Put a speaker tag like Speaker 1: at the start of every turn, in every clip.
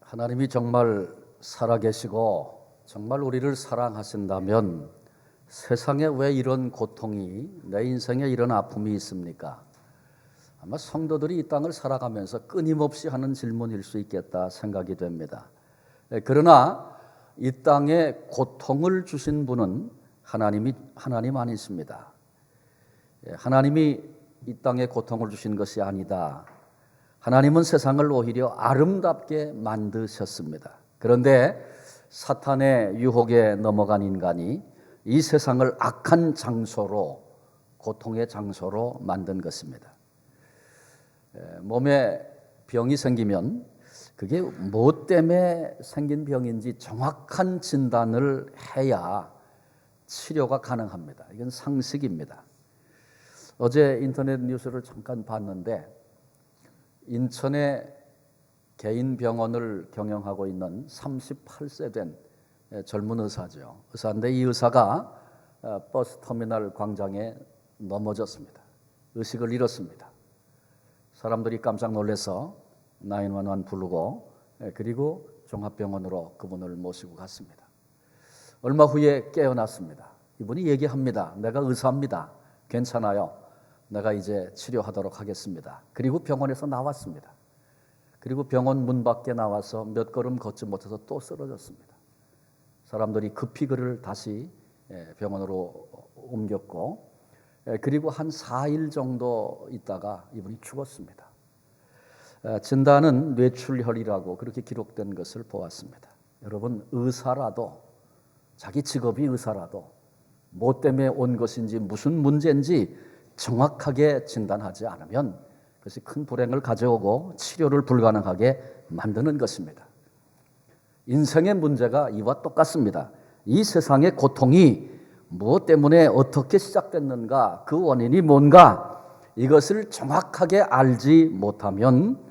Speaker 1: 하나님이 정말 살아계시고 정말 우리를 사랑하신다면 세상에 왜 이런 고통이, 내 인생에 이런 아픔이 있습니까? 아마 성도들이 이 땅을 살아가면서 끊임없이 하는 질문일 수 있겠다 생각이 됩니다. 그러나 이 땅에 고통을 주신 분은 하나님 아니십니다. 하나님이 이 땅에 고통을 주신 것이 아니다. 하나님은 세상을 오히려 아름답게 만드셨습니다. 그런데 사탄의 유혹에 넘어간 인간이 이 세상을 악한 장소로, 고통의 장소로 만든 것입니다. 몸에 병이 생기면 그게 뭐 때문에 생긴 병인지 정확한 진단을 해야 치료가 가능합니다. 이건 상식입니다. 어제 인터넷 뉴스를 잠깐 봤는데 인천의 개인 병원을 경영하고 있는 38세 된 젊은 의사죠. 의사인데 이 의사가 버스 터미널 광장에 넘어졌습니다. 의식을 잃었습니다. 사람들이 깜짝 놀라서 911 부르고 그리고 종합병원으로 그분을 모시고 갔습니다. 얼마 후에 깨어났습니다. 이분이 얘기합니다. 내가 의사입니다. 괜찮아요. 내가 이제 치료하도록 하겠습니다. 그리고 병원에서 나왔습니다. 그리고 병원 문 밖에 나와서 몇 걸음 걷지 못해서 또 쓰러졌습니다. 사람들이 급히 그를 다시 병원으로 옮겼고 그리고 한 4일 정도 있다가 이분이 죽었습니다. 진단은 뇌출혈이라고 그렇게 기록된 것을 보았습니다. 여러분, 의사라도, 자기 직업이 의사라도 뭐 때문에 온 것인지 무슨 문제인지 정확하게 진단하지 않으면 그것이 큰 불행을 가져오고 치료를 불가능하게 만드는 것입니다. 인생의 문제가 이와 똑같습니다. 이 세상의 고통이 무엇 때문에 어떻게 시작됐는가, 그 원인이 뭔가, 이것을 정확하게 알지 못하면,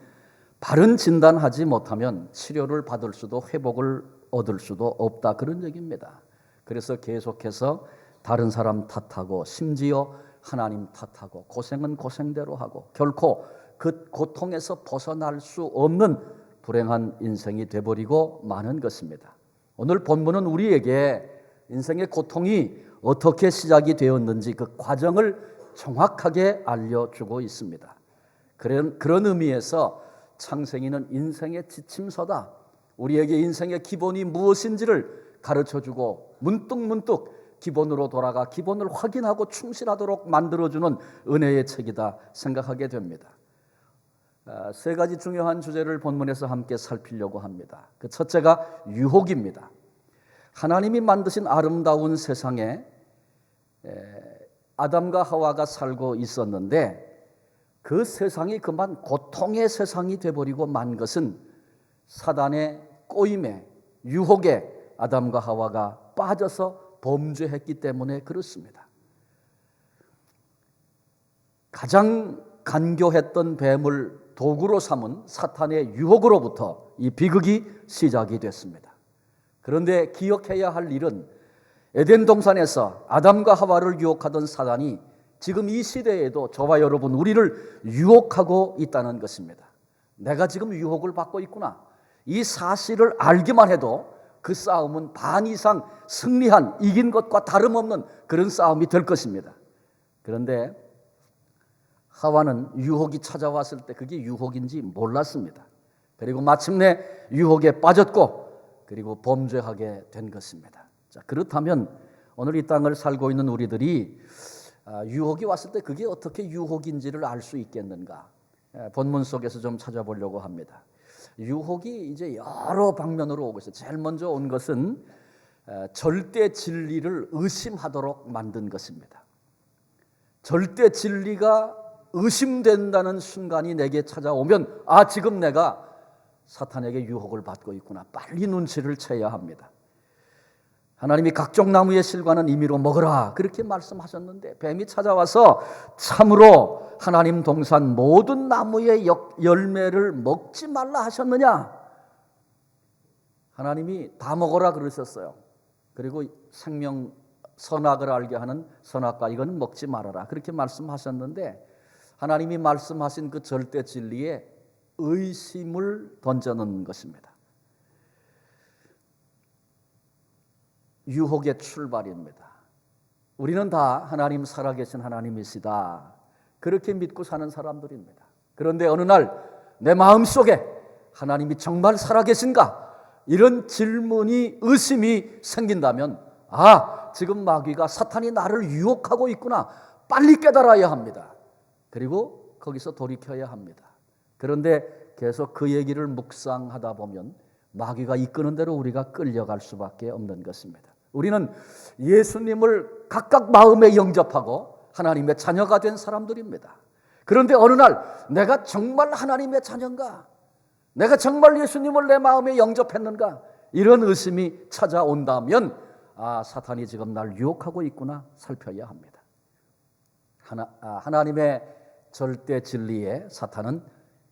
Speaker 1: 바른 진단하지 못하면 치료를 받을 수도 회복을 얻을 수도 없다, 그런 얘기입니다. 그래서 계속해서 다른 사람 탓하고 심지어 하나님 탓하고 고생은 고생대로 하고 결코 그 고통에서 벗어날 수 없는 불행한 인생이 되어버리고 마는 것입니다. 오늘 본문은 우리에게 인생의 고통이 어떻게 시작이 되었는지 그 과정을 정확하게 알려주고 있습니다. 그런 의미에서 창세기는 인생의 지침서다. 우리에게 인생의 기본이 무엇인지를 가르쳐주고 문득문득 기본으로 돌아가 기본을 확인하고 충실하도록 만들어주는 은혜의 책이다 생각하게 됩니다. 세 가지 중요한 주제를 본문에서 함께 살피려고 합니다. 그 첫째가 유혹입니다. 하나님이 만드신 아름다운 세상에 아담과 하와가 살고 있었는데 그 세상이 그만 고통의 세상이 되어버리고 만 것은 사단의 꼬임에, 유혹에 아담과 하와가 빠져서 범죄했기 때문에 그렇습니다. 가장 간교했던 뱀을 도구로 삼은 사탄의 유혹으로부터 이 비극이 시작이 됐습니다. 그런데 기억해야 할 일은 에덴 동산에서 아담과 하와를 유혹하던 사단이 지금 이 시대에도 저와 여러분 우리를 유혹하고 있다는 것입니다. 내가 지금 유혹을 받고 있구나. 이 사실을 알기만 해도 그 싸움은 반 이상 승리한, 이긴 것과 다름없는 그런 싸움이 될 것입니다. 그런데 하와는 유혹이 찾아왔을 때 그게 유혹인지 몰랐습니다. 그리고 마침내 유혹에 빠졌고 그리고 범죄하게 된 것입니다. 자, 그렇다면 오늘 이 땅을 살고 있는 우리들이 유혹이 왔을 때 그게 어떻게 유혹인지를 알 수 있겠는가? 본문 속에서 좀 찾아보려고 합니다. 유혹이 이제 여러 방면으로 오고 있어요. 제일 먼저 온 것은 절대 진리를 의심하도록 만든 것입니다. 절대 진리가 의심된다는 순간이 내게 찾아오면 지금 내가 사탄에게 유혹을 받고 있구나. 빨리 눈치를 채야 합니다. 하나님이 각종 나무의 실과는 임의로 먹으라 그렇게 말씀하셨는데 뱀이 찾아와서 참으로 하나님 동산 모든 나무의 열매를 먹지 말라 하셨느냐? 하나님이 다 먹어라 그러셨어요. 그리고 생명 선악을 알게 하는 선악과 이거는 먹지 말아라 그렇게 말씀하셨는데 하나님이 말씀하신 그 절대 진리에 의심을 던져놓는 것입니다. 유혹의 출발입니다. 우리는 다 하나님 살아계신 하나님이시다, 그렇게 믿고 사는 사람들입니다. 그런데 어느 날 내 마음속에 하나님이 정말 살아계신가? 이런 질문이, 의심이 생긴다면 지금 마귀가, 사탄이 나를 유혹하고 있구나, 빨리 깨달아야 합니다. 그리고 거기서 돌이켜야 합니다. 그런데 계속 그 얘기를 묵상하다 보면 마귀가 이끄는 대로 우리가 끌려갈 수밖에 없는 것입니다. 우리는 예수님을 각각 마음에 영접하고 하나님의 자녀가 된 사람들입니다. 그런데 어느 날 내가 정말 하나님의 자녀인가? 내가 정말 예수님을 내 마음에 영접했는가? 이런 의심이 찾아온다면 사탄이 지금 날 유혹하고 있구나 살펴야 합니다. 하나님의 절대 진리에 사탄은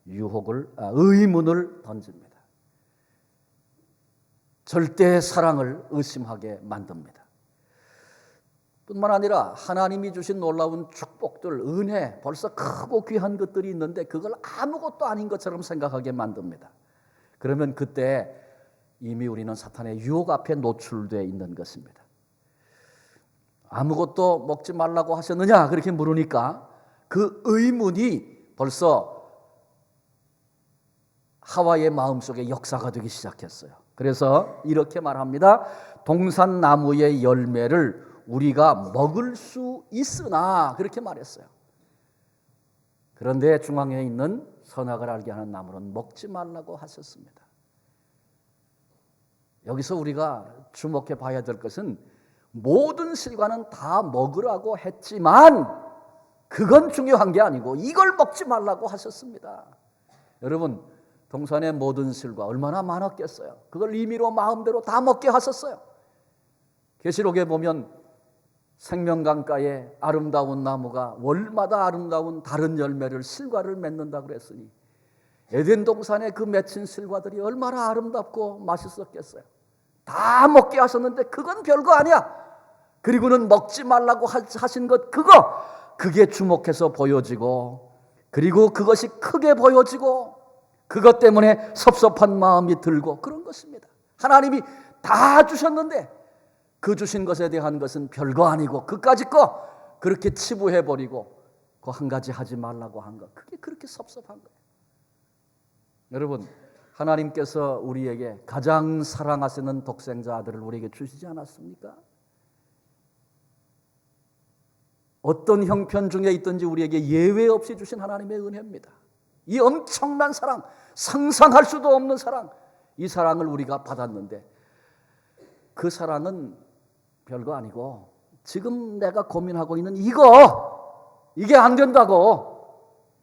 Speaker 1: 의문을 던집니다. 절대 사랑을 의심하게 만듭니다. 뿐만 아니라 하나님이 주신 놀라운 축복들, 은혜, 벌써 크고 귀한 것들이 있는데 그걸 아무것도 아닌 것처럼 생각하게 만듭니다. 그러면 그때 이미 우리는 사탄의 유혹 앞에 노출되어 있는 것입니다. 아무것도 먹지 말라고 하셨느냐? 그렇게 물으니까 그 의문이 벌써 하와의 마음속에 역사가 되기 시작했어요. 그래서 이렇게 말합니다. 동산나무의 열매를 우리가 먹을 수 있으나, 그렇게 말했어요. 그런데 중앙에 있는 선악을 알게 하는 나무는 먹지 말라고 하셨습니다. 여기서 우리가 주목해 봐야 될 것은 모든 실과는 다 먹으라고 했지만 그건 중요한 게 아니고 이걸 먹지 말라고 하셨습니다. 여러분, 동산의 모든 실과 얼마나 많았겠어요. 그걸 임의로 마음대로 다 먹게 하셨어요. 계시록에 보면 생명강가에 아름다운 나무가 월마다 아름다운 다른 열매를, 실과를 맺는다고 그랬으니 에덴 동산의 그 맺힌 실과들이 얼마나 아름답고 맛있었겠어요. 다 먹게 하셨는데 그건 별거 아니야. 그리고는 먹지 말라고 하신 것, 그게 주목해서 보여지고, 그리고 그것이 크게 보여지고, 그것 때문에 섭섭한 마음이 들고, 그런 것입니다. 하나님이 다 주셨는데 그 주신 것에 대한 것은 별거 아니고 그까짓 거 그렇게 치부해버리고 그 한 가지 하지 말라고 한 것, 그게 그렇게 섭섭한 거예요. 여러분, 하나님께서 우리에게 가장 사랑하시는 독생자 아들을 우리에게 주시지 않았습니까? 어떤 형편 중에 있든지 우리에게 예외 없이 주신 하나님의 은혜입니다. 이 엄청난 사랑, 상상할 수도 없는 사랑, 이 사랑을 우리가 받았는데 그 사랑은 별거 아니고 지금 내가 고민하고 있는 이게 안 된다고,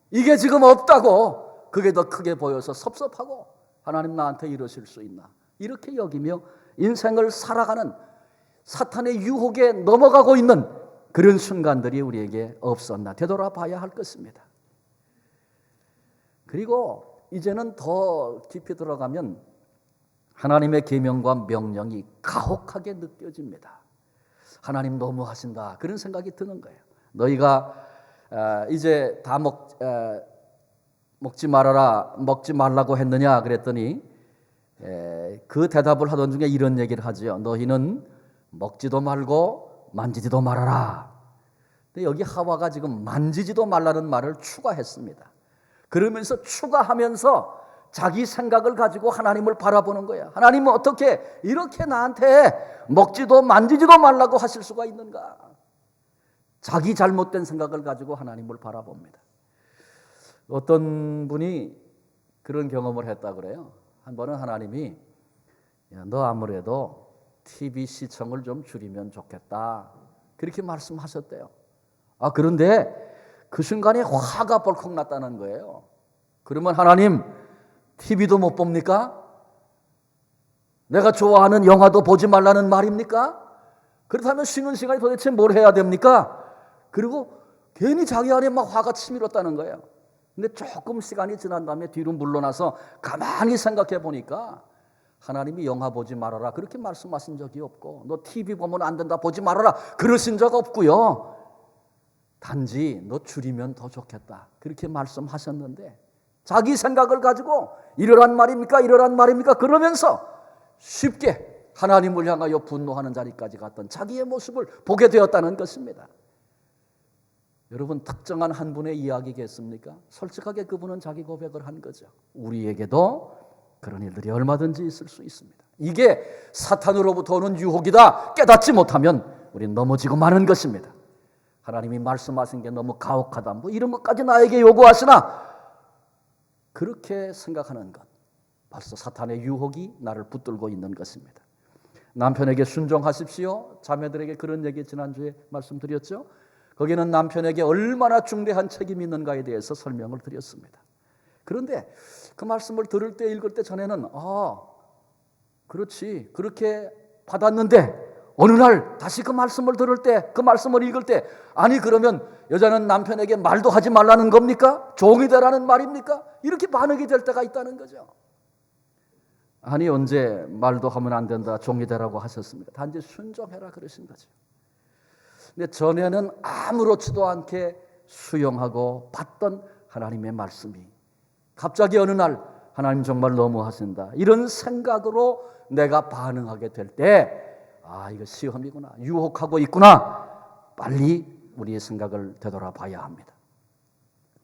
Speaker 1: 이게 지금 없다고, 그게 더 크게 보여서 섭섭하고 하나님 나한테 이러실 수 있나, 이렇게 여기며 인생을 살아가는 사탄의 유혹에 넘어가고 있는 그런 순간들이 우리에게 없었나 되돌아봐야 할 것입니다. 그리고 이제는 더 깊이 들어가면 하나님의 계명과 명령이 가혹하게 느껴집니다. 하나님 너무하신다, 그런 생각이 드는 거예요. 너희가 이제 다 먹지 말아라, 먹지 말라고 했느냐 그랬더니 그 대답을 하던 중에 이런 얘기를 하죠. 너희는 먹지도 말고 만지지도 말아라. 근데 여기 하와가 지금 만지지도 말라는 말을 추가했습니다. 그러면서 추가하면서 자기 생각을 가지고 하나님을 바라보는 거예요. 하나님은 어떻게 이렇게 나한테 먹지도 만지지도 말라고 하실 수가 있는가? 자기 잘못된 생각을 가지고 하나님을 바라봅니다. 어떤 분이 그런 경험을 했다고 그래요. 한 번은 하나님이 너 아무래도 TV 시청을 좀 줄이면 좋겠다, 그렇게 말씀하셨대요. 그런데 그 순간에 화가 벌컥 났다는 거예요. 그러면 하나님, TV도 못 봅니까? 내가 좋아하는 영화도 보지 말라는 말입니까? 그렇다면 쉬는 시간에 도대체 뭘 해야 됩니까? 그리고 괜히 자기 안에 막 화가 치밀었다는 거예요. 근데 조금 시간이 지난 다음에 뒤로 물러나서 가만히 생각해 보니까 하나님이 영화 보지 말아라 그렇게 말씀하신 적이 없고, 너 TV 보면 안 된다, 보지 말아라 그러신 적 없고요. 단지 너 줄이면 더 좋겠다 그렇게 말씀하셨는데, 자기 생각을 가지고 이러란 말입니까? 이러란 말입니까? 그러면서 쉽게 하나님을 향하여 분노하는 자리까지 갔던 자기의 모습을 보게 되었다는 것입니다. 여러분, 특정한 한 분의 이야기겠습니까? 솔직하게 그분은 자기 고백을 한 거죠. 우리에게도 그런 일들이 얼마든지 있을 수 있습니다. 이게 사탄으로부터 오는 유혹이다 깨닫지 못하면 우리는 넘어지고 마는 것입니다. 하나님이 말씀하신 게 너무 가혹하다, 뭐 이런 것까지 나에게 요구하시나, 그렇게 생각하는 것, 벌써 사탄의 유혹이 나를 붙들고 있는 것입니다. 남편에게 순종하십시오. 자매들에게 그런 얘기 지난주에 말씀드렸죠. 거기는 남편에게 얼마나 중대한 책임이 있는가에 대해서 설명을 드렸습니다. 그런데 그 말씀을 들을 때, 읽을 때 전에는 그렇지, 그렇게 받았는데 어느 날 다시 그 말씀을 들을 때, 그 말씀을 읽을 때, 아니 그러면 여자는 남편에게 말도 하지 말라는 겁니까? 종이 되라는 말입니까? 이렇게 반응이 될 때가 있다는 거죠. 아니, 언제 말도 하면 안 된다, 종이 되라고 하셨습니까? 단지 순종해라 그러신 거죠. 근데 전에는 아무렇지도 않게 수용하고 받던 하나님의 말씀이 갑자기 어느 날 하나님 정말 너무하신다, 이런 생각으로 내가 반응하게 될 때, 이거 시험이구나, 유혹하고 있구나, 빨리 우리의 생각을 되돌아봐야 합니다.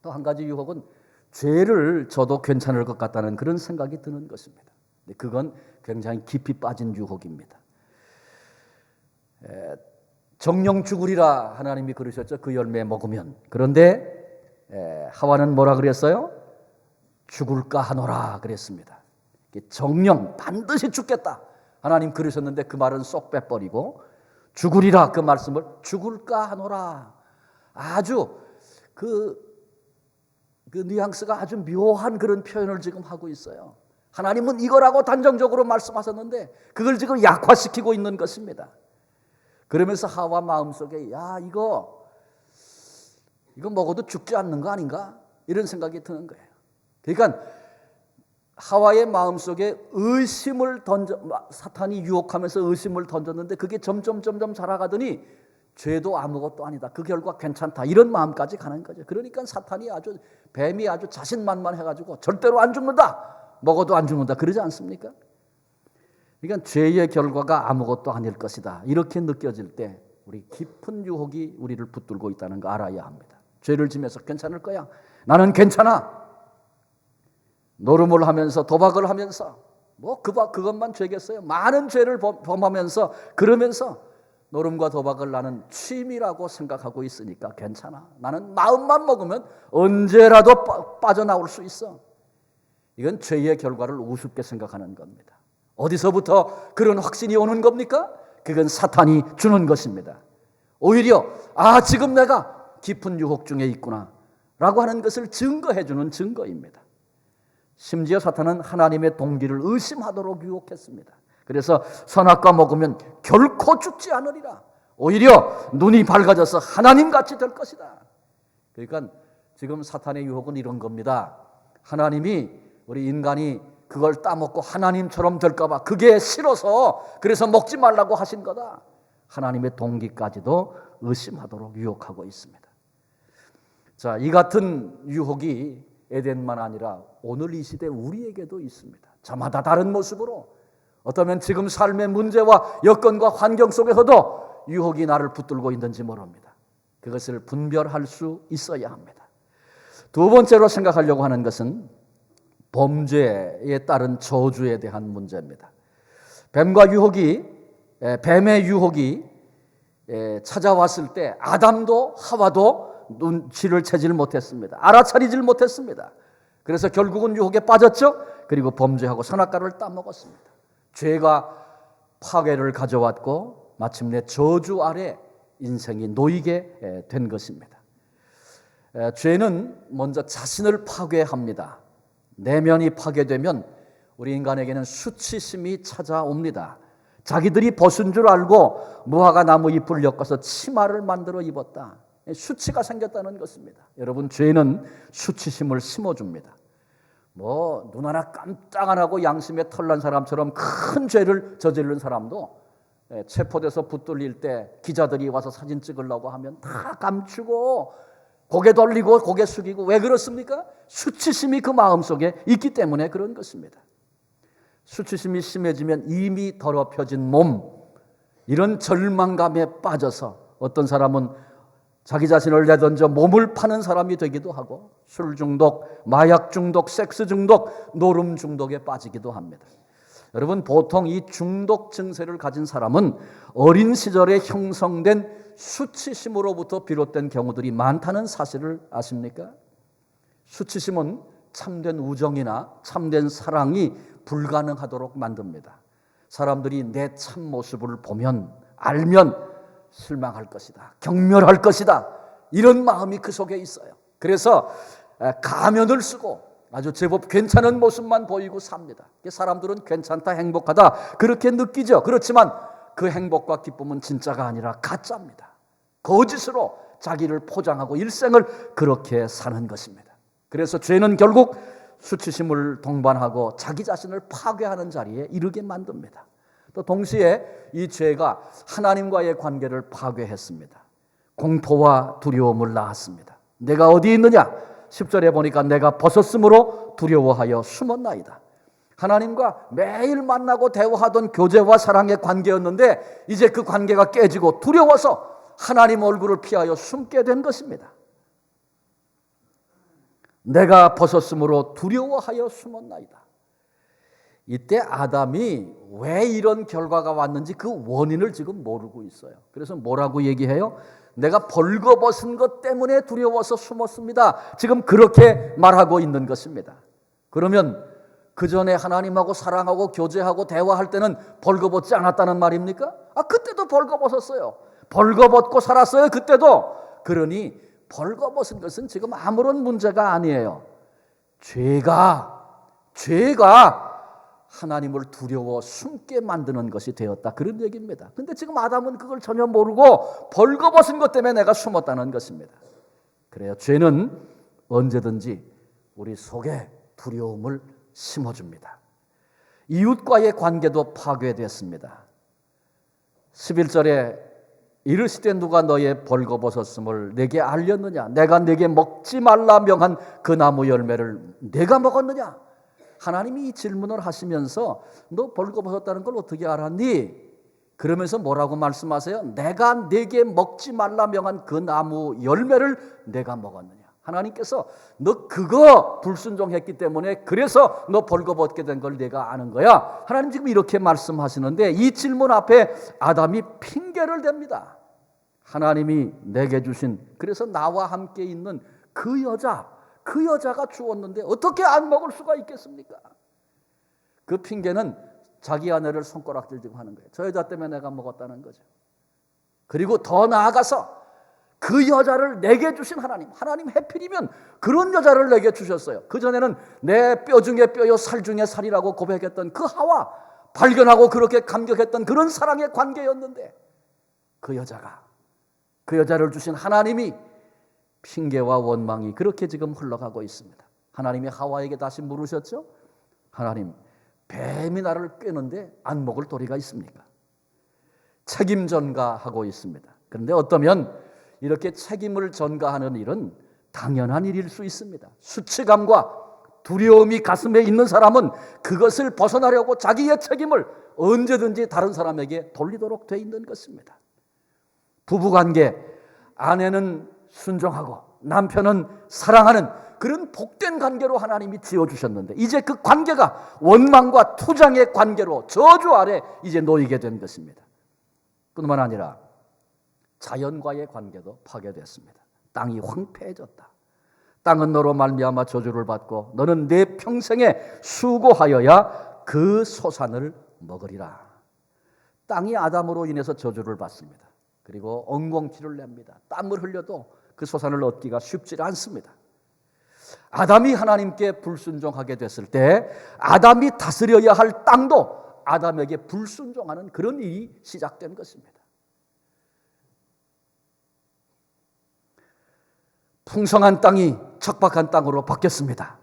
Speaker 1: 또 한 가지 유혹은 죄를 져도 괜찮을 것 같다는 그런 생각이 드는 것입니다. 그건 굉장히 깊이 빠진 유혹입니다. 정령 죽으리라 하나님이 그러셨죠. 그 열매 먹으면. 그런데 하와는 뭐라 그랬어요? 죽을까 하노라 그랬습니다. 정령 반드시 죽겠다 하나님 그러셨는데 그 말은 쏙 빼버리고 죽으리라, 그 말씀을 죽을까 하노라, 아주 그 뉘앙스가 아주 묘한 그런 표현을 지금 하고 있어요. 하나님은 이거라고 단정적으로 말씀하셨는데 그걸 지금 약화시키고 있는 것입니다. 그러면서 하와 마음속에 이거 먹어도 죽지 않는 거 아닌가, 이런 생각이 드는 거예요. 그러니까 하와의 마음속에 사탄이 유혹하면서 의심을 던졌는데 그게 점점 자라가더니 죄도 아무것도 아니다, 그 결과 괜찮다, 이런 마음까지 가는 거죠. 그러니까 뱀이 아주 자신만만해가지고 절대로 안 죽는다, 먹어도 안 죽는다 그러지 않습니까? 그러니까 죄의 결과가 아무것도 아닐 것이다, 이렇게 느껴질 때 우리 깊은 유혹이 우리를 붙들고 있다는 거 알아야 합니다. 죄를 지면서 괜찮을 거야, 나는 괜찮아, 노름을 하면서 도박을 하면서 그것만 죄겠어요? 많은 죄를 범하면서 그러면서 노름과 도박을 나는 취미라고 생각하고 있으니까 괜찮아, 나는 마음만 먹으면 언제라도 빠져나올 수 있어. 이건 죄의 결과를 우습게 생각하는 겁니다. 어디서부터 그런 확신이 오는 겁니까? 그건 사탄이 주는 것입니다. 오히려 지금 내가 깊은 유혹 중에 있구나 라고 하는 것을 증거해 주는 증거입니다. 심지어 사탄은 하나님의 동기를 의심하도록 유혹했습니다. 그래서 선악과 먹으면 결코 죽지 않으리라, 오히려 눈이 밝아져서 하나님같이 될 것이다. 그러니까 지금 사탄의 유혹은 이런 겁니다. 하나님이 우리 인간이 그걸 따먹고 하나님처럼 될까 봐 그게 싫어서 그래서 먹지 말라고 하신 거다. 하나님의 동기까지도 의심하도록 유혹하고 있습니다. 자, 이 같은 유혹이 에덴만 아니라 오늘 이 시대 우리에게도 있습니다. 저마다 다른 모습으로, 어쩌면 지금 삶의 문제와 여건과 환경 속에서도 유혹이 나를 붙들고 있는지 모릅니다. 그것을 분별할 수 있어야 합니다. 두 번째로 생각하려고 하는 것은 범죄에 따른 저주에 대한 문제입니다. 뱀의 유혹이 찾아왔을 때 아담도 하와도 눈치를 채질 못했습니다. 알아차리질 못했습니다. 그래서 결국은 유혹에 빠졌죠. 그리고 범죄하고 선악과를 따먹었습니다. 죄가 파괴를 가져왔고 마침내 저주 아래 인생이 놓이게 된 것입니다. 죄는 먼저 자신을 파괴합니다. 내면이 파괴되면 우리 인간에게는 수치심이 찾아옵니다. 자기들이 벗은 줄 알고 무화과 나무 잎을 엮어서 치마를 만들어 입었다, 수치가 생겼다는 것입니다. 여러분, 죄는 수치심을 심어줍니다. 눈 하나 깜짝 안 하고 양심에 털난 사람처럼 큰 죄를 저지른 사람도 체포돼서 붙들릴 때 기자들이 와서 사진 찍으려고 하면 다 감추고 고개 돌리고 고개 숙이고, 왜 그렇습니까? 수치심이 그 마음속에 있기 때문에 그런 것입니다. 수치심이 심해지면 이미 더럽혀진 몸, 이런 절망감에 빠져서 어떤 사람은 자기 자신을 내던져 몸을 파는 사람이 되기도 하고 술 중독, 마약 중독, 섹스 중독, 노름 중독에 빠지기도 합니다. 여러분, 보통 이 중독 증세를 가진 사람은 어린 시절에 형성된 수치심으로부터 비롯된 경우들이 많다는 사실을 아십니까? 수치심은 참된 우정이나 참된 사랑이 불가능하도록 만듭니다. 사람들이 내 참모습을 보면, 알면 실망할 것이다, 경멸할 것이다, 이런 마음이 그 속에 있어요. 그래서 가면을 쓰고 아주 제법 괜찮은 모습만 보이고 삽니다. 사람들은 괜찮다, 행복하다 그렇게 느끼죠. 그렇지만 그 행복과 기쁨은 진짜가 아니라 가짜입니다. 거짓으로 자기를 포장하고 일생을 그렇게 사는 것입니다. 그래서 죄는 결국 수치심을 동반하고 자기 자신을 파괴하는 자리에 이르게 만듭니다. 또 동시에 이 죄가 하나님과의 관계를 파괴했습니다. 공포와 두려움을 낳았습니다. 내가 어디 있느냐? 10절에 보니까 내가 벗었으므로 두려워하여 숨었나이다. 하나님과 매일 만나고 대화하던 교제와 사랑의 관계였는데 이제 그 관계가 깨지고 두려워서 하나님 얼굴을 피하여 숨게 된 것입니다. 내가 벗었으므로 두려워하여 숨었나이다. 이때 아담이 왜 이런 결과가 왔는지 그 원인을 지금 모르고 있어요. 그래서 뭐라고 얘기해요? 내가 벌거벗은 것 때문에 두려워서 숨었습니다. 지금 그렇게 말하고 있는 것입니다. 그러면 그 전에 하나님하고 사랑하고 교제하고 대화할 때는 벌거벗지 않았다는 말입니까? 그때도 벌거벗었어요. 벌거벗고 살았어요. 그때도. 그러니 벌거벗은 것은 지금 아무런 문제가 아니에요. 죄가 하나님을 두려워 숨게 만드는 것이 되었다, 그런 얘기입니다. 근데 지금 아담은 그걸 전혀 모르고 벌거벗은 것 때문에 내가 숨었다는 것입니다. 그래요, 죄는 언제든지 우리 속에 두려움을 심어줍니다. 이웃과의 관계도 파괴됐습니다. 11절에 이르시되 누가 너의 벌거벗었음을 내게 알렸느냐? 내가 내게 먹지 말라 명한 그 나무 열매를 내가 먹었느냐? 하나님이 이 질문을 하시면서 너 벌거벗었다는 걸 어떻게 알았니? 그러면서 뭐라고 말씀하세요? 내가 내게 먹지 말라 명한 그 나무 열매를 내가 먹었느냐? 하나님께서 너 그거 불순종했기 때문에 그래서 너 벌거벗게 된 걸 내가 아는 거야. 하나님 지금 이렇게 말씀하시는데 이 질문 앞에 아담이 핑계를 댑니다. 하나님이 내게 주신, 그래서 나와 함께 있는 그 여자가 주었는데 어떻게 안 먹을 수가 있겠습니까? 그 핑계는 자기 아내를 손가락질 지고 하는 거예요. 저 여자 때문에 내가 먹었다는 거죠. 그리고 더 나아가서 그 여자를 내게 주신 하나님 해필이면 그런 여자를 내게 주셨어요. 그전에는 내 뼈 중에 뼈요 살 중에 살이라고 고백했던 그 하와, 발견하고 그렇게 감격했던 그런 사랑의 관계였는데 그 여자를 주신 하나님이 핑계와 원망이 그렇게 지금 흘러가고 있습니다. 하나님이 하와에게 다시 물으셨죠. 하나님, 뱀이 나를 꿰는데 안 먹을 도리가 있습니까? 책임 전가하고 있습니다. 그런데 어떠면 이렇게 책임을 전가하는 일은 당연한 일일 수 있습니다. 수치감과 두려움이 가슴에 있는 사람은 그것을 벗어나려고 자기의 책임을 언제든지 다른 사람에게 돌리도록 돼 있는 것입니다. 부부관계, 아내는 순종하고 남편은 사랑하는 그런 복된 관계로 하나님이 지어주셨는데 이제 그 관계가 원망과 투장의 관계로 저주 아래 이제 놓이게 된 것입니다. 뿐만 아니라 자연과의 관계도 파괴됐습니다. 땅이 황폐해졌다. 땅은 너로 말미암아 저주를 받고 너는 내 평생에 수고하여야 그 소산을 먹으리라. 땅이 아담으로 인해서 저주를 받습니다. 그리고 엉겅퀴를 냅니다. 땀을 흘려도 그 소산을 얻기가 쉽지 않습니다. 아담이 하나님께 불순종하게 됐을 때 아담이 다스려야 할 땅도 아담에게 불순종하는 그런 일이 시작된 것입니다. 풍성한 땅이 척박한 땅으로 바뀌었습니다.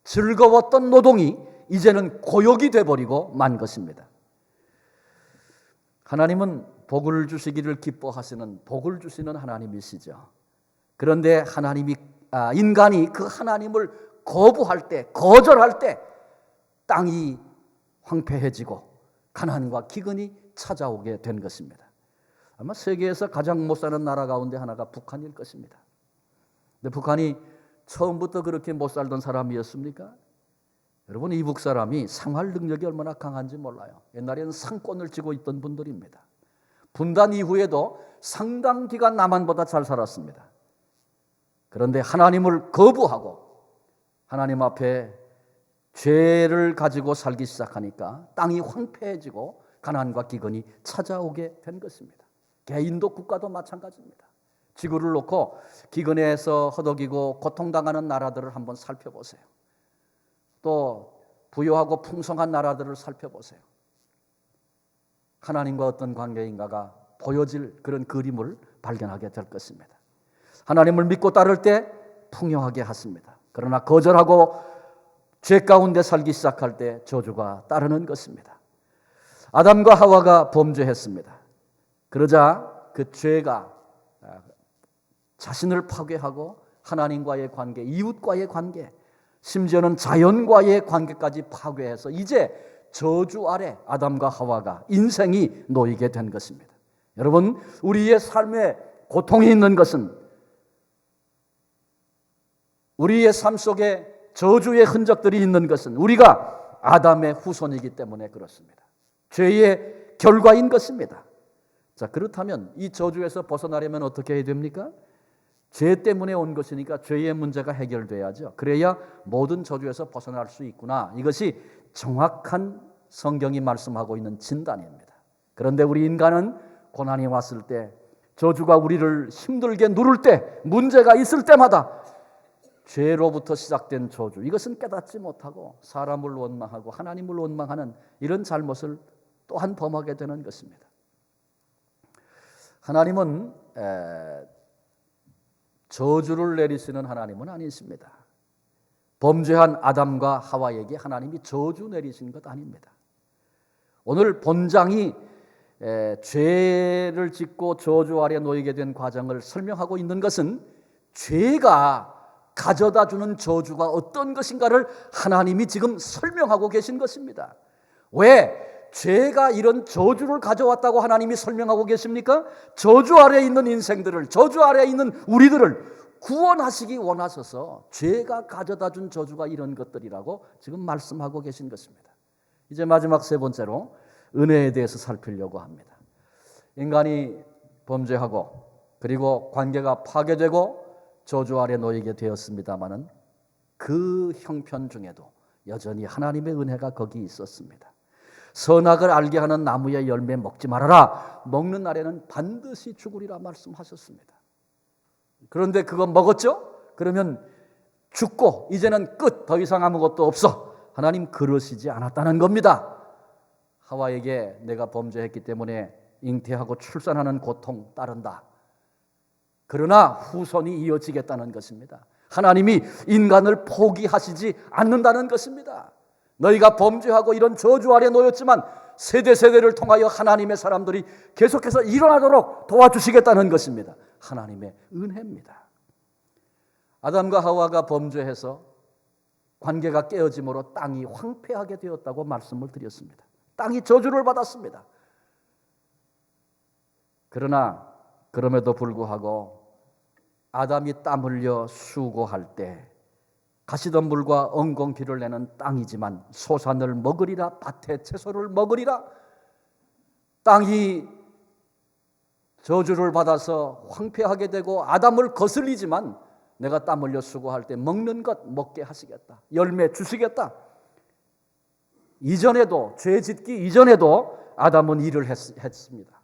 Speaker 1: 즐거웠던 노동이 이제는 고역이 돼버리고 만 것입니다. 하나님은 복을 주시기를 기뻐하시는 복을 주시는 하나님이시죠. 그런데 인간이 그 하나님을 거부할 때, 거절할 때 땅이 황폐해지고 가난과 기근이 찾아오게 된 것입니다. 아마 세계에서 가장 못 사는 나라 가운데 하나가 북한일 것입니다. 근데 북한이 처음부터 그렇게 못 살던 사람이었습니까? 여러분, 이북 사람이 생활 능력이 얼마나 강한지 몰라요. 옛날에는 상권을 쥐고 있던 분들입니다. 분단 이후에도 상당 기간 남한보다 잘 살았습니다. 그런데 하나님을 거부하고 하나님 앞에 죄를 가지고 살기 시작하니까 땅이 황폐해지고 가난과 기근이 찾아오게 된 것입니다. 개인도 국가도 마찬가지입니다. 지구를 놓고 기근에서 허덕이고 고통당하는 나라들을 한번 살펴보세요. 또 부유하고 풍성한 나라들을 살펴보세요. 하나님과 어떤 관계인가가 보여질 그런 그림을 발견하게 될 것입니다. 하나님을 믿고 따를 때 풍요하게 하십니다. 그러나 거절하고 죄 가운데 살기 시작할 때 저주가 따르는 것입니다. 아담과 하와가 범죄했습니다. 그러자 그 죄가 자신을 파괴하고 하나님과의 관계, 이웃과의 관계, 심지어는 자연과의 관계까지 파괴해서 이제 저주 아래 아담과 하와가 인생이 놓이게 된 것입니다. 여러분, 우리의 삶에 고통이 있는 것은 우리의 삶 속에 저주의 흔적들이 있는 것은 우리가 아담의 후손이기 때문에 그렇습니다. 죄의 결과인 것입니다. 자, 그렇다면 이 저주에서 벗어나려면 어떻게 해야 됩니까? 죄 때문에 온 것이니까 죄의 문제가 해결돼야죠. 그래야 모든 저주에서 벗어날 수 있구나. 이것이 정확한 성경이 말씀하고 있는 진단입니다. 그런데 우리 인간은 고난이 왔을 때, 저주가 우리를 힘들게 누를 때, 문제가 있을 때마다 죄로부터 시작된 저주, 이것은 깨닫지 못하고 사람을 원망하고 하나님을 원망하는 이런 잘못을 또한 범하게 되는 것입니다. 하나님은 저주를 내리시는 하나님은 아니십니다. 범죄한 아담과 하와에게 하나님이 저주 내리신 것 아닙니다. 오늘 본장이 죄를 짓고 저주 아래 놓이게 된 과정을 설명하고 있는 것은 죄가 가져다 주는 저주가 어떤 것인가를 하나님이 지금 설명하고 계신 것입니다. 왜 죄가 이런 저주를 가져왔다고 하나님이 설명하고 계십니까? 저주 아래에 있는 인생들을, 저주 아래에 있는 우리들을 구원하시기 원하셔서 죄가 가져다 준 저주가 이런 것들이라고 지금 말씀하고 계신 것입니다. 이제 마지막 세 번째로 은혜에 대해서 살피려고 합니다. 인간이 범죄하고 그리고 관계가 파괴되고 저주 아래 놓이게 되었습니다마는 그 형편 중에도 여전히 하나님의 은혜가 거기 있었습니다. 선악을 알게 하는 나무의 열매 먹지 말아라. 먹는 날에는 반드시 죽으리라 말씀하셨습니다. 그런데 그거 먹었죠? 그러면 죽고 이제는 끝, 더 이상 아무것도 없어. 하나님 그러시지 않았다는 겁니다. 하와에게 내가 범죄했기 때문에 잉태하고 출산하는 고통 따른다. 그러나 후손이 이어지겠다는 것입니다. 하나님이 인간을 포기하시지 않는다는 것입니다. 너희가 범죄하고 이런 저주 아래 놓였지만 세대를 통하여 하나님의 사람들이 계속해서 일어나도록 도와주시겠다는 것입니다. 하나님의 은혜입니다. 아담과 하와가 범죄해서 관계가 깨어짐으로 땅이 황폐하게 되었다고 말씀을 드렸습니다. 땅이 저주를 받았습니다. 그러나 그럼에도 불구하고 아담이 땀 흘려 수고할 때 가시덤불과 엉겅퀴를 내는 땅이지만 소산을 먹으리라, 밭의 채소를 먹으리라. 땅이 저주를 받아서 황폐하게 되고 아담을 거슬리지만 내가 땀 흘려 수고할 때 먹는 것 먹게 하시겠다. 열매 주시겠다. 이전에도, 죄 짓기 이전에도 아담은 일을 했습니다.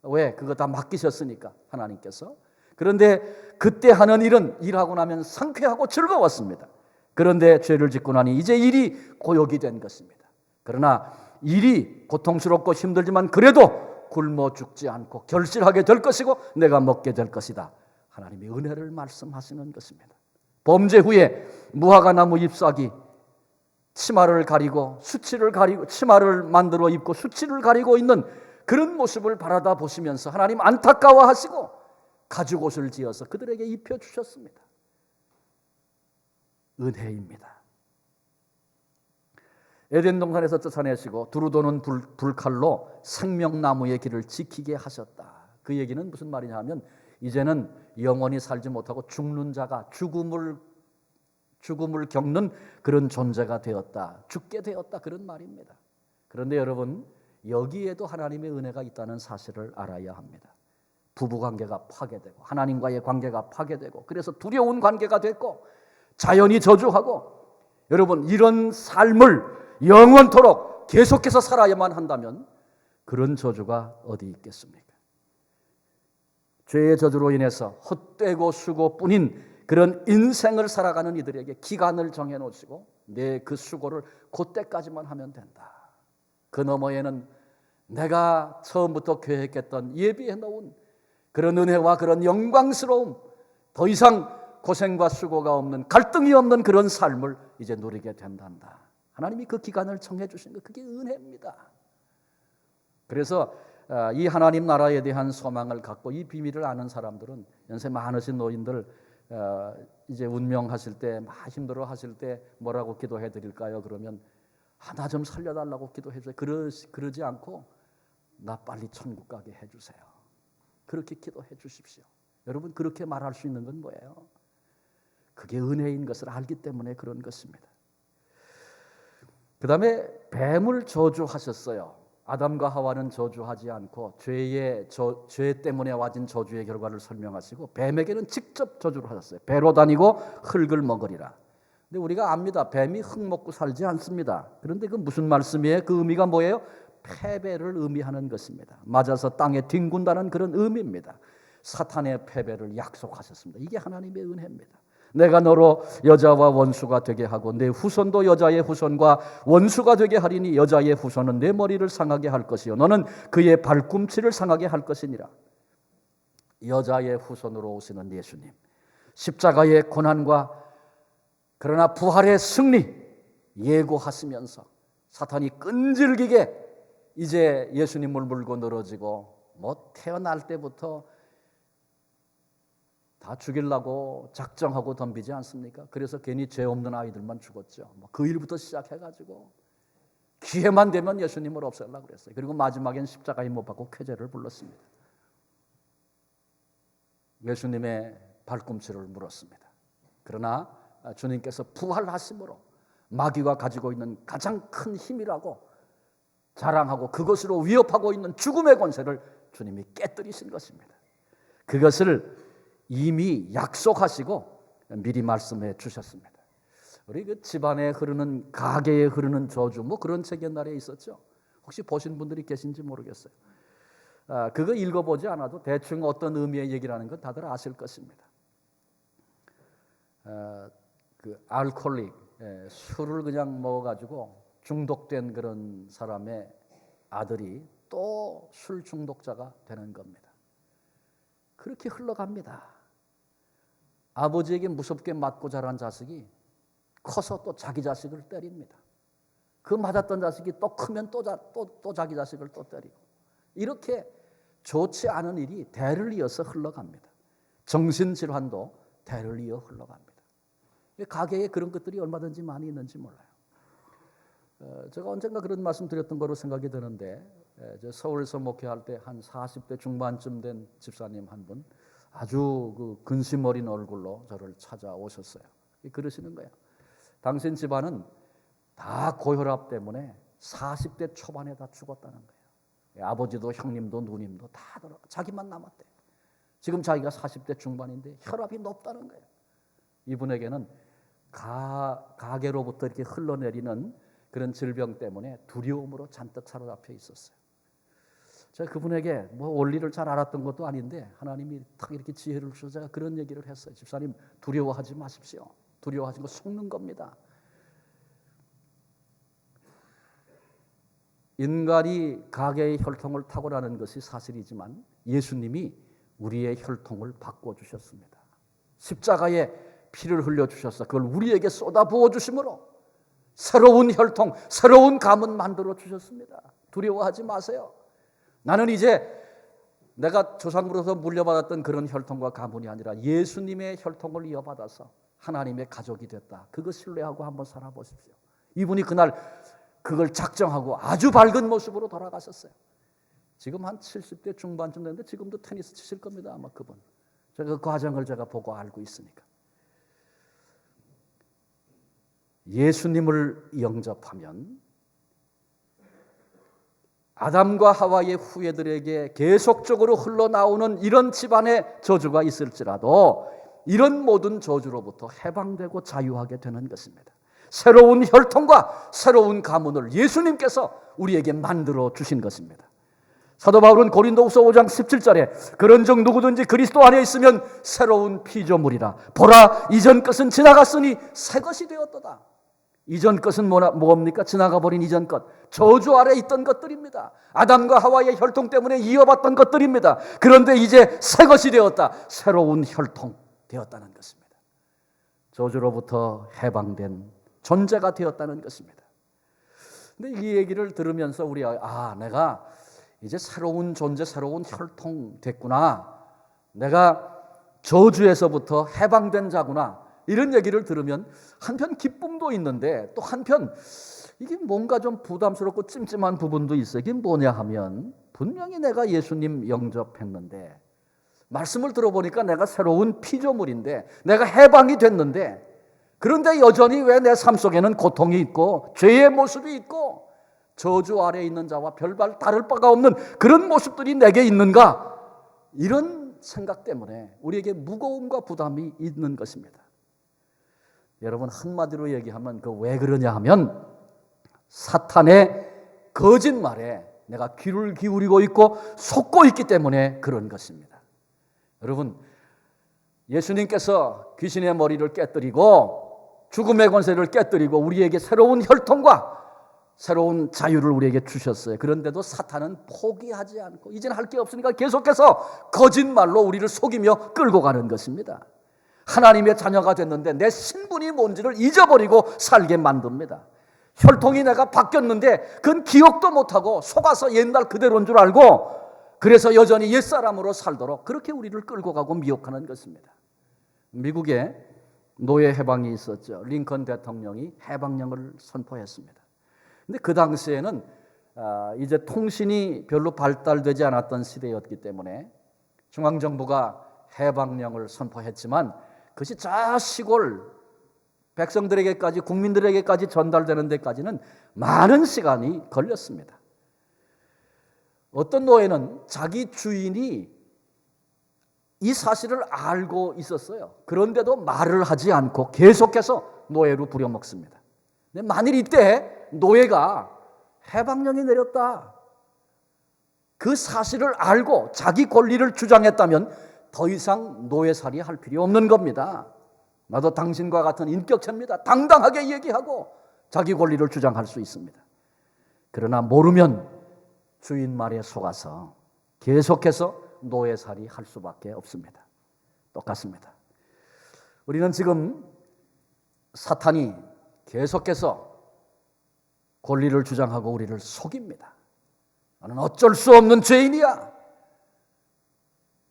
Speaker 1: 왜? 그거 다 맡기셨으니까 하나님께서. 그런데 그때 하는 일은 일하고 나면 상쾌하고 즐거웠습니다. 그런데 죄를 짓고 나니 이제 일이 고역이 된 것입니다. 그러나 일이 고통스럽고 힘들지만 그래도 굶어 죽지 않고 결실하게 될 것이고 내가 먹게 될 것이다. 하나님의 은혜를 말씀하시는 것입니다. 범죄 후에 무화과 나무 잎사귀 치마를 가리고 수치를 가리고 치마를 만들어 입고 수치를 가리고 있는 그런 모습을 바라다 보시면서 하나님 안타까워하시고 가죽옷을 지어서 그들에게 입혀주셨습니다. 은혜입니다. 에덴 동산에서 쫓아내시고 두루 도는 불칼로 생명나무의 길을 지키게 하셨다. 그 얘기는 무슨 말이냐 하면 이제는 영원히 살지 못하고 죽는 자가 죽음을 겪는 그런 존재가 되었다. 죽게 되었다. 그런 말입니다. 그런데 여러분, 여기에도 하나님의 은혜가 있다는 사실을 알아야 합니다. 부부관계가 파괴되고 하나님과의 관계가 파괴되고 그래서 두려운 관계가 됐고 자연이 저주하고, 여러분 이런 삶을 영원토록 계속해서 살아야만 한다면 그런 저주가 어디 있겠습니까? 죄의 저주로 인해서 헛되고 수고뿐인 그런 인생을 살아가는 이들에게 기간을 정해놓으시고 내 그 수고를 그때까지만 하면 된다. 그 너머에는 내가 처음부터 계획했던 예비해 놓은 그런 은혜와 그런 영광스러움, 더 이상 고생과 수고가 없는, 갈등이 없는 그런 삶을 이제 누리게 된단다. 하나님이 그 기간을 정해 주신 것, 그게 은혜입니다. 그래서 이 하나님 나라에 대한 소망을 갖고 이 비밀을 아는 사람들은, 연세 많으신 노인들 이제 운명하실 때 막 힘들어 하실 때 뭐라고 기도해 드릴까요? 그러면 나 좀 살려달라고 기도해 주세요. 그러지 않고 나 빨리 천국 가게 해주세요. 그렇게 기도해 주십시오. 여러분, 그렇게 말할 수 있는 건 뭐예요? 그게 은혜인 것을 알기 때문에 그런 것입니다. 그 다음에 뱀을 저주하셨어요. 아담과 하와는 저주하지 않고 죄 때문에 와진 저주의 결과를 설명하시고 뱀에게는 직접 저주를 하셨어요. 배로 다니고 흙을 먹으리라. 근데 우리가 압니다. 뱀이 흙 먹고 살지 않습니다. 그런데 그 무슨 말씀이에요? 그 의미가 뭐예요? 패배를 의미하는 것입니다. 맞아서 땅에 뒹군다는 그런 의미입니다. 사탄의 패배를 약속하셨습니다. 이게 하나님의 은혜입니다. 내가 너로 여자와 원수가 되게 하고 내 후손도 여자의 후손과 원수가 되게 하리니 여자의 후손은 내 머리를 상하게 할 것이요 너는 그의 발꿈치를 상하게 할 것이니라. 여자의 후손으로 오시는 예수님, 십자가의 고난과 그러나 부활의 승리 예고하시면서 사탄이 끈질기게 이제 예수님을 물고 늘어지고 태어날 때부터 다 죽이려고 작정하고 덤비지 않습니까? 그래서 괜히 죄 없는 아이들만 죽었죠. 그 일부터 시작해가지고 기회만 되면 예수님을 없애려고 그랬어요. 그리고 마지막엔 십자가에 못 박고 쾌재를 불렀습니다. 예수님의 발꿈치를 물었습니다. 그러나 주님께서 부활하심으로 마귀가 가지고 있는 가장 큰 힘이라고 자랑하고 그것으로 위협하고 있는 죽음의 권세를 주님이 깨뜨리신 것입니다. 그것을 이미 약속하시고 미리 말씀해 주셨습니다. 우리 그 집안에 흐르는, 가게에 흐르는 저주, 그런 책 옛날에 있었죠. 혹시 보신 분들이 계신지 모르겠어요. 그거 읽어보지 않아도 대충 어떤 의미의 얘기라는 건 다들 아실 것입니다. 그 알코올릭, 술을 그냥 먹어가지고 중독된 그런 사람의 아들이 또 술 중독자가 되는 겁니다. 그렇게 흘러갑니다. 아버지에게 무섭게 맞고 자란 자식이 커서 또 자기 자식을 때립니다. 그 맞았던 자식이 또 크면 또 자기 자식을 또 때리고, 이렇게 좋지 않은 일이 대를 이어서 흘러갑니다. 정신질환도 대를 이어 흘러갑니다. 가게에 그런 것들이 얼마든지 많이 있는지 몰라요. 제가 언젠가 그런 말씀 드렸던 거로 생각이 드는데, 서울에서 목회할 때 한 40대 중반쯤 된 집사님 한 분, 아주 그 근심 어린 얼굴로 저를 찾아오셨어요. 그러시는 거예요. 당신 집안은 다 고혈압 때문에 40대 초반에 다 죽었다는 거예요. 아버지도 형님도 누님도 다 자기만 남았대. 지금 자기가 40대 중반인데 혈압이 높다는 거예요. 이분에게는 가게로부터 이렇게 흘러내리는 그런 질병 때문에 두려움으로 잔뜩 사로잡혀 있었어요. 제가 그분에게 원리를 잘 알았던 것도 아닌데 하나님이 탁 이렇게 지혜를 주셔서 제가 그런 얘기를 했어요. 집사님, 두려워하지 마십시오. 두려워하시면 속는 겁니다. 인간이 가게의 혈통을 타고나는 것이 사실이지만 예수님이 우리의 혈통을 바꿔주셨습니다. 십자가에 피를 흘려주셔서 그걸 우리에게 쏟아부어 주심으로 새로운 혈통, 새로운 가문 만들어 주셨습니다. 두려워하지 마세요. 나는 이제 내가 조상으로서 물려받았던 그런 혈통과 가문이 아니라 예수님의 혈통을 이어받아서 하나님의 가족이 됐다. 그거 신뢰하고 한번 살아보십시오. 이분이 그날 그걸 작정하고 아주 밝은 모습으로 돌아가셨어요. 지금 한 70대 중반쯤 됐는데 지금도 테니스 치실 겁니다. 아마 그분. 제가 그 과정을 제가 보고 알고 있으니까. 예수님을 영접하면 아담과 하와의 후예들에게 계속적으로 흘러나오는 이런 집안의 저주가 있을지라도 이런 모든 저주로부터 해방되고 자유하게 되는 것입니다. 새로운 혈통과 새로운 가문을 예수님께서 우리에게 만들어 주신 것입니다. 사도 바울은 고린도후서 5장 17절에 그런즉 누구든지 그리스도 안에 있으면 새로운 피조물이라. 보라, 이전 것은 지나갔으니 새 것이 되었도다. 이전 것은 뭡니까? 지나가버린 이전 것, 저주 아래 있던 것들입니다. 아담과 하와의 혈통 때문에 이어받던 것들입니다. 그런데 이제 새 것이 되었다. 새로운 혈통 되었다는 것입니다. 저주로부터 해방된 존재가 되었다는 것입니다. 근데 이 얘기를 들으면서 우리가 내가 이제 새로운 존재, 새로운 혈통 됐구나. 내가 저주에서부터 해방된 자구나. 이런 얘기를 들으면 한편 기쁨도 있는데 또 한편 이게 뭔가 좀 부담스럽고 찜찜한 부분도 있어요. 이게 뭐냐 하면 분명히 내가 예수님 영접했는데 말씀을 들어보니까 내가 새로운 피조물인데 내가 해방이 됐는데 그런데 여전히 왜 내 삶 속에는 고통이 있고 죄의 모습이 있고 저주 아래에 있는 자와 별반 다를 바가 없는 그런 모습들이 내게 있는가? 이런 생각 때문에 우리에게 무거움과 부담이 있는 것입니다. 여러분 한마디로 얘기하면 그 왜 그러냐 하면 사탄의 거짓말에 내가 귀를 기울이고 있고 속고 있기 때문에 그런 것입니다. 여러분 예수님께서 귀신의 머리를 깨뜨리고 죽음의 권세를 깨뜨리고 우리에게 새로운 혈통과 새로운 자유를 우리에게 주셨어요. 그런데도 사탄은 포기하지 않고 이제는 할 게 없으니까 계속해서 거짓말로 우리를 속이며 끌고 가는 것입니다. 하나님의 자녀가 됐는데 내 신분이 뭔지를 잊어버리고 살게 만듭니다. 혈통이 내가 바뀌었는데 그건 기억도 못하고 속아서 옛날 그대로인 줄 알고 그래서 여전히 옛사람으로 살도록 그렇게 우리를 끌고 가고 미혹하는 것입니다. 미국에 노예 해방이 있었죠. 링컨 대통령이 해방령을 선포했습니다. 근데 그 당시에는 이제 통신이 별로 발달되지 않았던 시대였기 때문에 중앙정부가 해방령을 선포했지만 그것이 저 시골 백성들에게까지 국민들에게까지 전달되는 데까지는 많은 시간이 걸렸습니다. 어떤 노예는 자기 주인이 이 사실을 알고 있었어요. 그런데도 말을 하지 않고 계속해서 노예로 부려먹습니다. 근데 만일 이때 노예가 해방령이 내렸다. 그 사실을 알고 자기 권리를 주장했다면 더 이상 노예살이 할 필요 없는 겁니다. 나도 당신과 같은 인격체입니다. 당당하게 얘기하고 자기 권리를 주장할 수 있습니다. 그러나 모르면 주인 말에 속아서 계속해서 노예살이 할 수밖에 없습니다. 똑같습니다. 우리는 지금 사탄이 계속해서 권리를 주장하고 우리를 속입니다. 나는 어쩔 수 없는 죄인이야.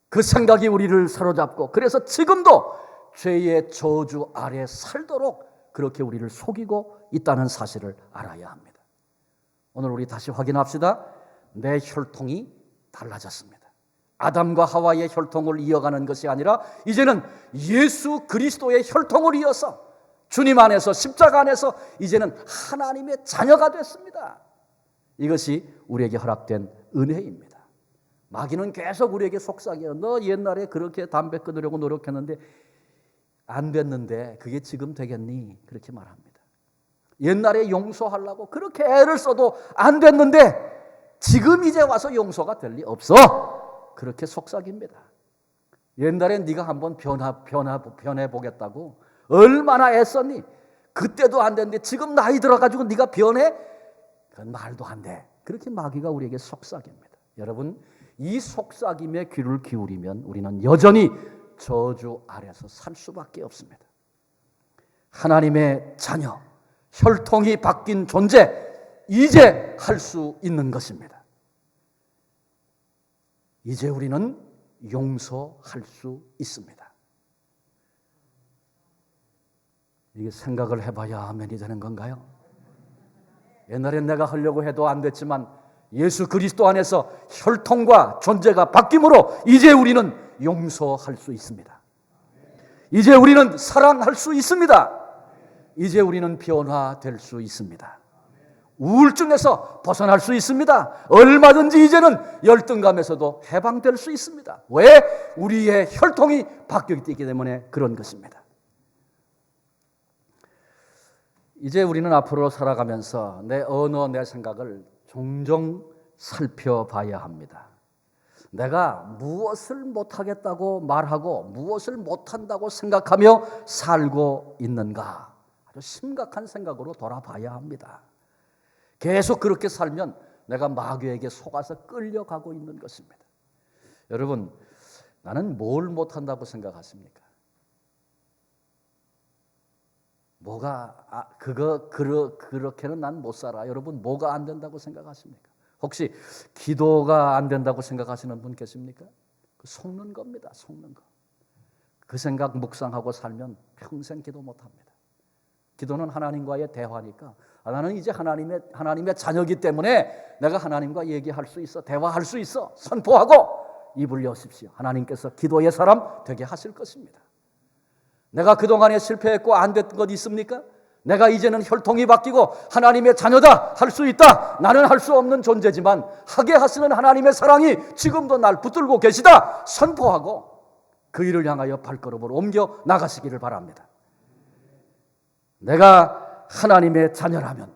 Speaker 1: 그 생각이 우리를 사로잡고 그래서 지금도 죄의 저주 아래 살도록 그렇게 우리를 속이고 있다는 사실을 알아야 합니다. 오늘 우리 다시 확인합시다. 내 혈통이 달라졌습니다. 아담과 하와의 혈통을 이어가는 것이 아니라 이제는 예수 그리스도의 혈통을 이어서 주님 안에서 십자가 안에서 이제는 하나님의 자녀가 됐습니다. 이것이 우리에게 허락된 은혜입니다. 마귀는 계속 우리에게 속삭여요. 너 옛날에 그렇게 담배 끊으려고 노력했는데 안 됐는데 그게 지금 되겠니? 그렇게 말합니다. 옛날에 용서하려고 그렇게 애를 써도 안 됐는데 지금 이제 와서 용서가 될 리 없어. 그렇게 속삭입니다. 옛날에 네가 한번 변해보겠다고 얼마나 애썼니? 그때도 안 됐는데 지금 나이 들어가지고 네가 변해? 그건 말도 안 돼. 그렇게 마귀가 우리에게 속삭입니다. 여러분 이 속삭임에 귀를 기울이면 우리는 여전히 저주 아래서 살 수밖에 없습니다. 하나님의 자녀, 혈통이 바뀐 존재, 이제 할 수 있는 것입니다. 이제 우리는 용서할 수 있습니다. 이게 생각을 해봐야 아멘이 되는 건가요? 옛날엔 내가 하려고 해도 안 됐지만 예수 그리스도 안에서 혈통과 존재가 바뀜으로 이제 우리는 용서할 수 있습니다. 이제 우리는 사랑할 수 있습니다. 이제 우리는 변화될 수 있습니다. 우울증에서 벗어날 수 있습니다. 얼마든지 이제는 열등감에서도 해방될 수 있습니다. 왜? 우리의 혈통이 바뀌었기 때문에 그런 것입니다. 이제 우리는 앞으로 살아가면서 내 언어, 내 생각을 종종 살펴봐야 합니다. 내가 무엇을 못하겠다고 말하고 무엇을 못한다고 생각하며 살고 있는가? 아주 심각한 생각으로 돌아봐야 합니다. 계속 그렇게 살면 내가 마귀에게 속아서 끌려가고 있는 것입니다. 여러분, 나는 뭘 못한다고 생각하십니까? 그렇게는 난 못 살아. 여러분, 뭐가 안 된다고 생각하십니까? 혹시 기도가 안 된다고 생각하시는 분 계십니까? 속는 겁니다. 속는 거. 그 생각 묵상하고 살면 평생 기도 못합니다. 기도는 하나님과의 대화니까 나는 이제 하나님의 자녀이기 때문에 내가 하나님과 얘기할 수 있어, 대화할 수 있어, 선포하고 입을 여십시오. 하나님께서 기도의 사람 되게 하실 것입니다. 내가 그동안에 실패했고 안 됐던 것 있습니까? 내가 이제는 혈통이 바뀌고 하나님의 자녀다 할 수 있다. 나는 할 수 없는 존재지만 하게 하시는 하나님의 사랑이 지금도 날 붙들고 계시다 선포하고 그 일을 향하여 발걸음을 옮겨 나가시기를 바랍니다. 내가 하나님의 자녀라면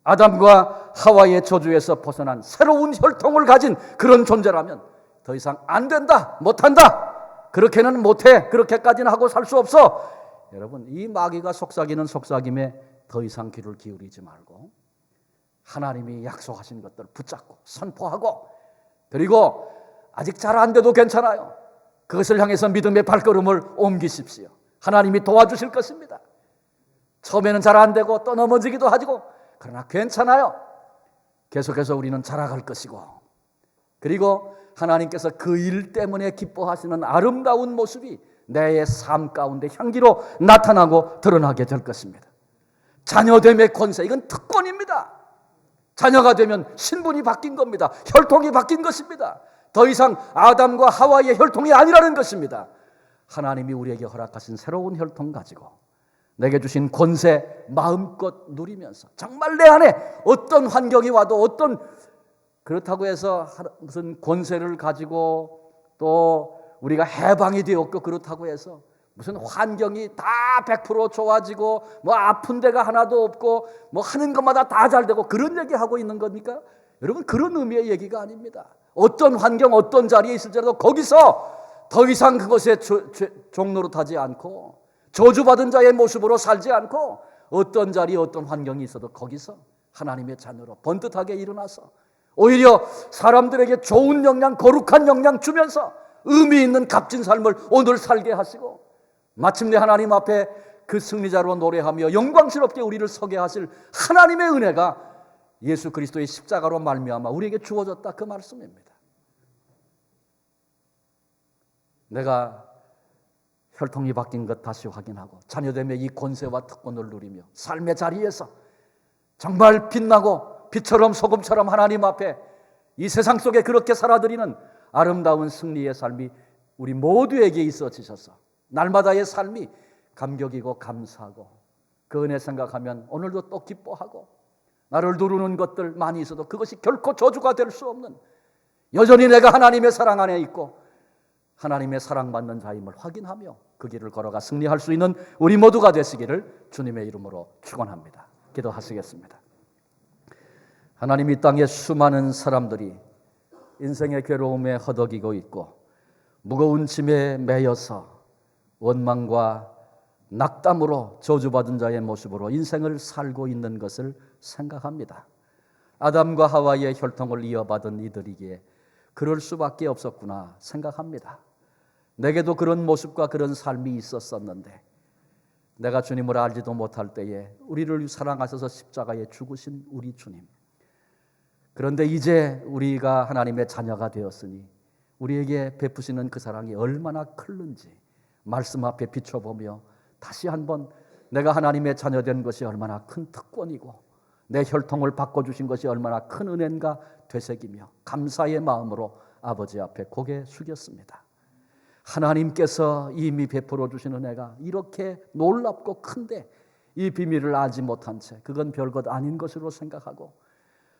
Speaker 1: 아담과 하와의 저주에서 벗어난 새로운 혈통을 가진 그런 존재라면 더 이상 안 된다, 못한다, 그렇게는 못해, 그렇게까지는 하고 살 수 없어. 여러분, 이 마귀가 속삭이는 속삭임에 더 이상 귀를 기울이지 말고 하나님이 약속하신 것들 붙잡고 선포하고, 그리고 아직 잘 안 돼도 괜찮아요. 그것을 향해서 믿음의 발걸음을 옮기십시오. 하나님이 도와주실 것입니다. 처음에는 잘 안 되고 또 넘어지기도 하고, 그러나 괜찮아요. 계속해서 우리는 자라갈 것이고, 그리고 하나님께서 그 일 때문에 기뻐하시는 아름다운 모습이 내 삶 가운데 향기로 나타나고 드러나게 될 것입니다. 자녀됨의 권세, 이건 특권입니다. 자녀가 되면 신분이 바뀐 겁니다. 혈통이 바뀐 것입니다. 더 이상 아담과 하와의 혈통이 아니라는 것입니다. 하나님이 우리에게 허락하신 새로운 혈통 가지고 내게 주신 권세 마음껏 누리면서 정말 내 안에 어떤 환경이 와도 그렇다고 해서 무슨 권세를 가지고 또 우리가 해방이 되었고 그렇다고 해서 무슨 환경이 다 100% 좋아지고 뭐 아픈 데가 하나도 없고 뭐 하는 것마다 다 잘 되고 그런 얘기하고 있는 겁니까? 여러분, 그런 의미의 얘기가 아닙니다. 어떤 환경, 어떤 자리에 있을지라도 거기서 더 이상 그것에 종노릇하지 않고 저주받은 자의 모습으로 살지 않고 어떤 자리에 어떤 환경이 있어도 거기서 하나님의 자녀로 번듯하게 일어나서 오히려 사람들에게 좋은 영향, 거룩한 영향 주면서 의미 있는 값진 삶을 오늘 살게 하시고 마침내 하나님 앞에 그 승리자로 노래하며 영광스럽게 우리를 서게 하실 하나님의 은혜가 예수 그리스도의 십자가로 말미암아 우리에게 주어졌다, 그 말씀입니다. 내가 혈통이 바뀐 것 다시 확인하고 자녀됨의 이 권세와 특권을 누리며 삶의 자리에서 정말 빛나고 빛처럼 소금처럼 하나님 앞에 이 세상 속에 그렇게 살아드리는 아름다운 승리의 삶이 우리 모두에게 있어지셔서 날마다의 삶이 감격이고 감사하고 그 은혜 생각하면 오늘도 또 기뻐하고 나를 누르는 것들 많이 있어도 그것이 결코 저주가 될 수 없는, 여전히 내가 하나님의 사랑 안에 있고 하나님의 사랑받는 자임을 확인하며 그 길을 걸어가 승리할 수 있는 우리 모두가 되시기를 주님의 이름으로 축원합니다. 기도하시겠습니다. 하나님, 이 땅에 수많은 사람들이 인생의 괴로움에 허덕이고 있고 무거운 짐에 매여서 원망과 낙담으로 저주받은 자의 모습으로 인생을 살고 있는 것을 생각합니다. 아담과 하와의 혈통을 이어받은 이들이기에 그럴 수밖에 없었구나 생각합니다. 내게도 그런 모습과 그런 삶이 있었었는데 내가 주님을 알지도 못할 때에 우리를 사랑하셔서 십자가에 죽으신 우리 주님, 그런데 이제 우리가 하나님의 자녀가 되었으니 우리에게 베푸시는 그 사랑이 얼마나 클는지 말씀 앞에 비춰보며 다시 한번 내가 하나님의 자녀된 것이 얼마나 큰 특권이고 내 혈통을 바꿔주신 것이 얼마나 큰 은혜인가 되새기며 감사의 마음으로 아버지 앞에 고개 숙였습니다. 하나님께서 이미 베풀어 주신 은혜가 이렇게 놀랍고 큰데 이 비밀을 알지 못한 채 그건 별것 아닌 것으로 생각하고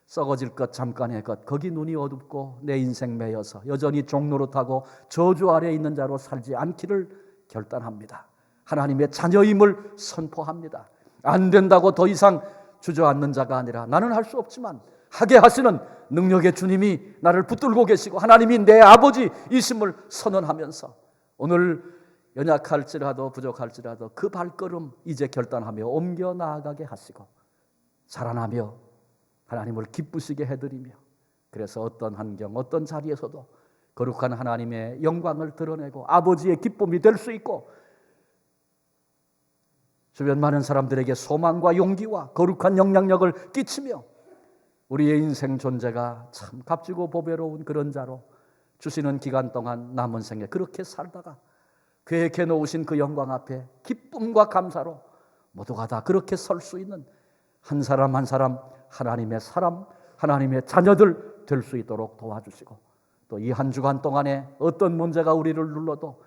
Speaker 1: 썩어질 것 잠깐의 것, 거기 눈이 어둡고 내 인생 매여서 여전히 종노릇하고 저주 아래 있는 자로 살지 않기를 결단합니다. 하나님의 자녀임을 선포합니다. 안 된다고 더 이상 주저앉는 자가 아니라 나는 할 수 없지만 하게 하시는 능력의 주님이 나를 붙들고 계시고 하나님이 내 아버지이심을 선언하면서 오늘 연약할지라도 부족할지라도 그 발걸음 이제 결단하며 옮겨 나아가게 하시고 자라나며 하나님을 기쁘시게 해드리며 그래서 어떤 환경 어떤 자리에서도 거룩한 하나님의 영광을 드러내고 아버지의 기쁨이 될 수 있고 주변 많은 사람들에게 소망과 용기와 거룩한 영향력을 끼치며 우리의 인생 존재가 참 값지고 보배로운 그런 자로 주시는 기간 동안 남은 생에 그렇게 살다가 계획해 놓으신 그 영광 앞에 기쁨과 감사로 모두가 다 그렇게 설 수 있는 한 사람 한 사람 하나님의 사람, 하나님의 자녀들 될 수 있도록 도와주시고 또 이 한 주간 동안에 어떤 문제가 우리를 눌러도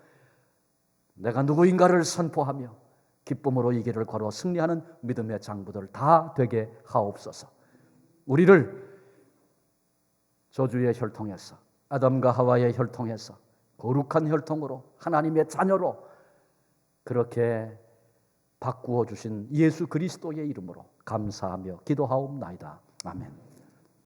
Speaker 1: 내가 누구인가를 선포하며 기쁨으로 이 길을 걸어 승리하는 믿음의 장부들 다 되게 하옵소서. 우리를 저주의 혈통에서 아담과 하와의 혈통에서 거룩한 혈통으로 하나님의 자녀로 그렇게 바꾸어 주신 예수 그리스도의 이름으로 감사하며 기도하옵나이다. 아멘.